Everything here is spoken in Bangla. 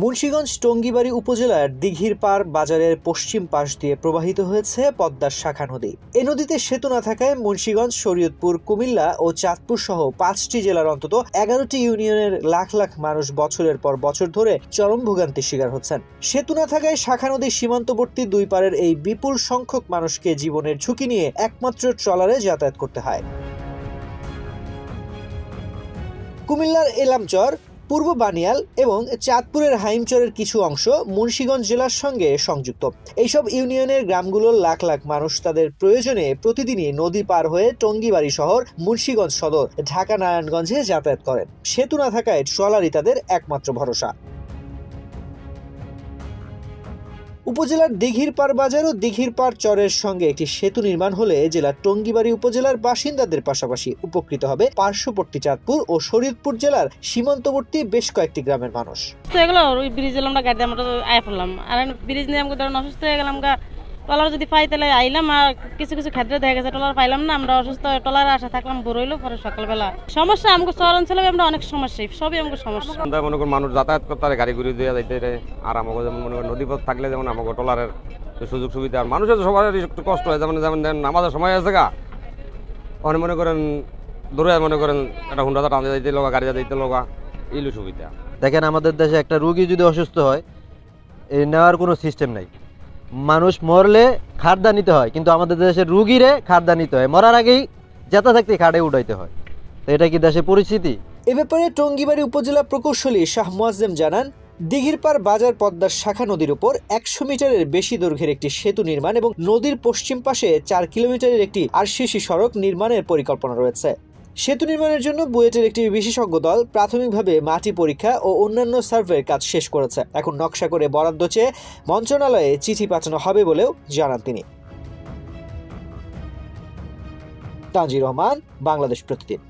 মুন্সিগঞ্জ টঙ্গীবাড়ি উপজেলার দিঘির পাড় বাজারের পশ্চিম পাশ দিয়ে প্রবাহিত হয়েছে পদ্মার শাখা নদী। এ নদীতে সেতু না থাকায় মুন্সিগঞ্জ, শরীয়তপুর, কুমিল্লা ও চাঁদপুর সহ 5টি জেলার অন্তত 11টি ইউনিয়নের লাখ লাখ মানুষ বছরের পর বছর ধরে চরম ভোগান্তির শিকার হচ্ছেন। সেতু না থাকায় শাখা নদীর সীমান্তবর্তী দুই পাড়ের এই বিপুল সংখ্যক মানুষকে জীবনের ঝুঁকি নিয়ে একমাত্র ট্রলারে যাতায়াত করতে হয়। কুমিল্লার এলামচর, পূর্ব বানিয়াল এবং চাঁদপুরের হাইমচরের কিছু অংশ মুন্সিগঞ্জ জেলার সঙ্গে সংযুক্ত। এইসব ইউনিয়নের গ্রামগুলোর লাখ লাখ মানুষ তাদের প্রয়োজনে প্রতিদিনই নদী পার হয়ে টঙ্গীবাড়ি শহর, মুন্সিগঞ্জ সদর, ঢাকা নারায়ণগঞ্জে যাতায়াত করেন। সেতু না থাকায় ট্রলারই তাদের একমাত্র ভরসা। উপজেলার দিঘির পাড় বাজার ও দিঘির পাড় চরের সঙ্গে একটি সেতু নির্মাণ হলে জেলার টঙ্গীবাড়ি উপজেলার বাসিন্দাদের পাশাপাশি উপকৃত হবে পার্শ্ববর্তী চাঁদপুর ও শরীয়তপুর জেলার সীমান্তবর্তী বেশ কয়েকটি গ্রামের মানুষ। এগুলো ওই ব্রিজ আমরা গাড়ি আমরা আয় পড়লাম, আর ব্রিজ নিয়ে আমাকে ধরেন অসুস্থ হয়ে গেলাম, টলার যদি পাই তাহলে আইলাম, আর কিছু কিছু ক্ষেত্রে দেখা গেছে টলার পাইলাম না, আমরা অসুস্থ টলার আশা থাকলাম, বড় হইলো পরে সকালবেলা সমস্যা। আমাকে শহর অঞ্চলে আমরা অনেক সমস্যা, সবই আমাকে সমস্যা। মনে করেন মানুষ যাতায়াত করতে পারে, গাড়ি ঘুরে দিয়ে যাইতে, আর আমাকে যেমন মনে করেন নদীপথ থাকলে যেমন আমাকে টলারের সুযোগ সুবিধা, আর মানুষের সবার একটু কষ্ট হয়। যেমন যেমন আমাদের সময় আছে গা, ওখানে মনে করেন দূরে মনে করেন একটা হুন্ডা টানতে যাইতে লগা, গাড়ি যাইতে লগা, এইগুলো সুবিধা। দেখেন আমাদের দেশে একটা রুগী যদি অসুস্থ হয়, এই নেওয়ার কোনো সিস্টেম নাই। মানুষ মরলে খাটদা নিতে হয়, কিন্তু আমাদের দেশের রুগীরে খাটদা নিতে হয়, মরার আগেই যেতে থাকতে খাটে উঠাইতে হয়। তো এটা কি দেশের পরিস্থিতি? এ ব্যাপারে টঙ্গীবাড়ি উপজেলা প্রকৌশলী শাহ মুয়াজ্জেম জানান, দিঘির পাড় বাজার পদ্মার শাখা নদীর উপর 100 মিটারের বেশি দৈর্ঘ্যের একটি সেতু নির্মাণ এবং নদীর পশ্চিম পাশে 4 কিলোমিটারের একটি আরসিসি সড়ক নির্মাণের পরিকল্পনা রয়েছে। সেতু নির্মাণের জন্য বুয়েটের একটি বিশেষজ্ঞ দল প্রাথমিকভাবে মাটি পরীক্ষা ও অন্যান্য সার্ভের কাজ শেষ করেছে। এখন নকশা করে বরাদ্দ চেয়ে মন্ত্রণালয়ে চিঠি পাঠানো হবে বলেও জানান তিনি। তানজির রহমান, বাংলাদেশ প্রতিদিন।